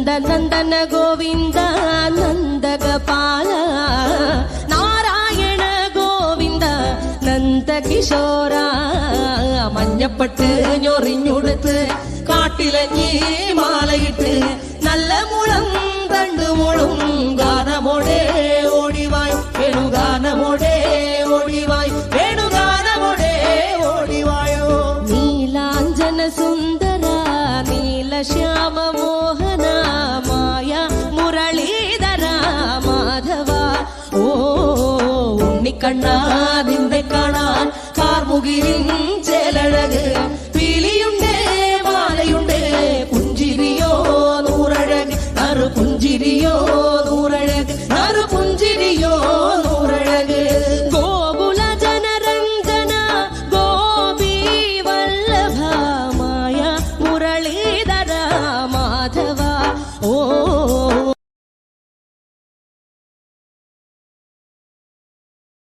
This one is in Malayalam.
നന്ദന ഗോവിന്ദ നന്ദഗപാല നാരായണ ഗോവിന്ദ നന്ദകിശോര മഞ്ഞപ്പെട്ട് ഞൊറിഞ്ഞുടുത്ത് കാട്ടിലഞ്ഞി മാലയിട്ട് നല്ല മുളം തണ്ടുമുളും ഗാനമോടെ ഓടിവായ് വേണുഗാനമോടെ ഓടിവായ് വേണുഗാനമോടെ ഓടിവായോ നീലാഞ്ജന സുന്ദര നീലശ്യാമ മോഹന മായ മുരളീധര മാധവ ഓ ഉണ്ണിക്കണ്ണാ നിന്നെ കാണാൻ കാർമുകിലിൻ ചേലഴക്